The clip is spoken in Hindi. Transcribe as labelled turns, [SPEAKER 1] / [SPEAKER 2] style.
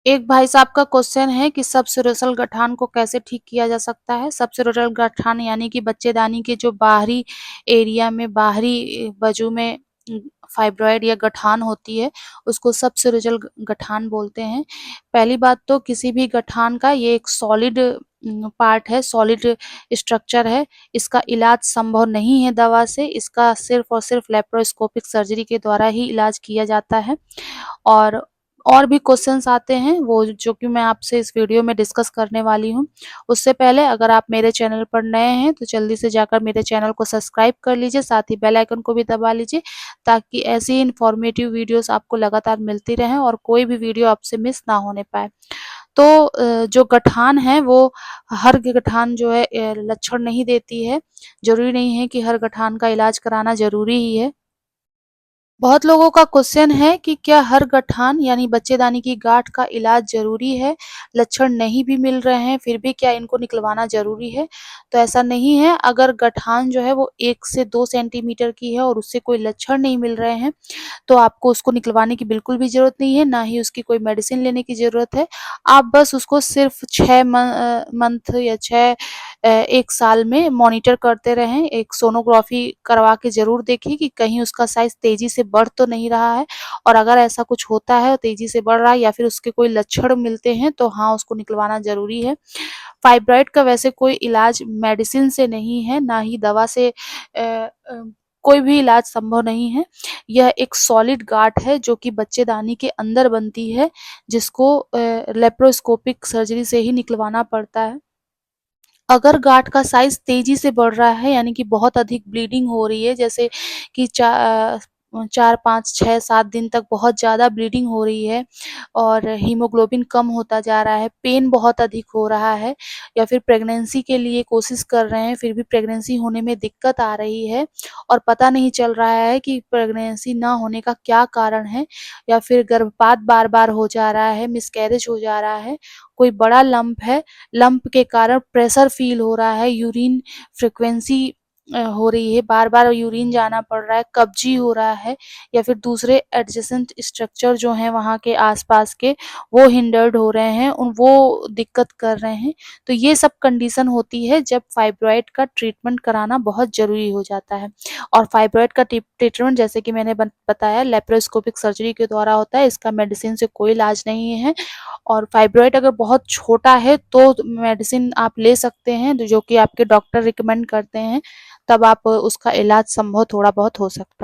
[SPEAKER 1] एक भाई साहब का क्वेश्चन है कि सबसेरोसल गठान को कैसे ठीक किया जा सकता है। सबसेरोसल गठान यानी कि बच्चेदानी के जो बाहरी एरिया में, बाहरी बाजू में फाइब्रॉइड या गठान होती है, उसको सबसेरोसल गठान बोलते हैं। पहली बात तो किसी भी गठान का ये एक सॉलिड पार्ट है, सॉलिड स्ट्रक्चर है। इसका इलाज संभव नहीं है दवा से, इसका सिर्फ और सिर्फ लेप्रोस्कोपिक सर्जरी के द्वारा ही इलाज किया जाता है। और भी क्वेश्चंस आते हैं वो जो कि मैं आपसे इस वीडियो में डिस्कस करने वाली हूँ। उससे पहले अगर आप मेरे चैनल पर नए हैं तो जल्दी से जाकर मेरे चैनल को सब्सक्राइब कर लीजिए, साथ ही बेल आइकन को भी दबा लीजिए ताकि ऐसी ही इन्फॉर्मेटिव वीडियोस आपको लगातार मिलती रहें और कोई भी वीडियो आपसे मिस ना होने पाए। तो जो गठान है वो हर गठान जो है लक्षण नहीं देती है। ज़रूरी नहीं है कि हर गठान का इलाज कराना ज़रूरी ही है। बहुत लोगों का क्वेश्चन है कि क्या हर गठान यानी बच्चेदानी की गांठ का इलाज ज़रूरी है? लक्षण नहीं भी मिल रहे हैं, फिर भी क्या इनको निकलवाना ज़रूरी है? तो ऐसा नहीं है, अगर गठान जो है वो 1 से 2 सेंटीमीटर की है और उससे कोई लक्षण नहीं मिल रहे हैं, तो आपको उसको निकलवाने की बिल्कुल भी ज़रूरत नहीं है, ना ही उसकी कोई मेडिसिन लेने की ज़रूरत है। आप बस उसको सिर्फ़ 6 मंथ या 1 साल में मॉनिटर करते रहें। एक सोनोग्राफ़ी करवा के ज़रूर देखें कि कहीं उसका साइज़ तेज़ी से बढ़ तो नहीं रहा है, और अगर ऐसा कुछ होता है, तेज़ी से बढ़ रहा है या फिर उसके कोई लक्षण मिलते हैं, तो हाँ, उसको निकलवाना ज़रूरी है। फाइब्रॉइड का वैसे कोई इलाज मेडिसिन से नहीं है, ना ही दवा से कोई भी इलाज संभव नहीं है। यह एक सॉलिड गाँठ है जो कि बच्चेदानी के अंदर बनती है, जिसको लेप्रोस्कोपिक सर्जरी से ही निकलवाना पड़ता है। अगर गाँठ का साइज़ तेज़ी से बढ़ रहा है यानी कि बहुत अधिक ब्लीडिंग हो रही है, जैसे कि 4, 5, 6, 7 दिन तक बहुत ज़्यादा ब्लीडिंग हो रही है और हीमोग्लोबिन कम होता जा रहा है, पेन बहुत अधिक हो रहा है, या फिर प्रेगनेंसी के लिए कोशिश कर रहे हैं, फिर भी प्रेगनेंसी होने में दिक्कत आ रही है और पता नहीं चल रहा है कि प्रेगनेंसी ना होने का क्या कारण है, या फिर गर्भपात बार-बार हो जा रहा है, मिसकैरेज हो जा रहा है, कोई बड़ा लंप है, लंप के कारण प्रेशर फ़ील हो रहा है, यूरिन फ्रीक्वेंसी हो रही है, बार-बार यूरिन जाना पड़ रहा है, कब्ज़ी हो रहा है, या फिर दूसरे एडजेसेंट स्ट्रक्चर जो हैं वहाँ के आस-पास के, वो हिंडर्ड हो रहे हैं, वो दिक्कत कर रहे हैं। तो ये सब कंडीशन होती है जब फाइब्रॉइड का ट्रीटमेंट कराना बहुत ज़रूरी हो जाता है। और फाइब्रॉइड का ट्रीटमेंट जैसे कि मैंने बताया लेप्रोस्कोपिक सर्जरी के द्वारा होता है, इसका मेडिसिन से कोई इलाज नहीं है। और फाइब्रॉइड अगर बहुत छोटा है तो मेडिसिन आप ले सकते हैं, जो कि आपके डॉक्टर रिकमेंड करते हैं, तब आप उसका इलाज संभव थोड़ा बहुत हो सकता है।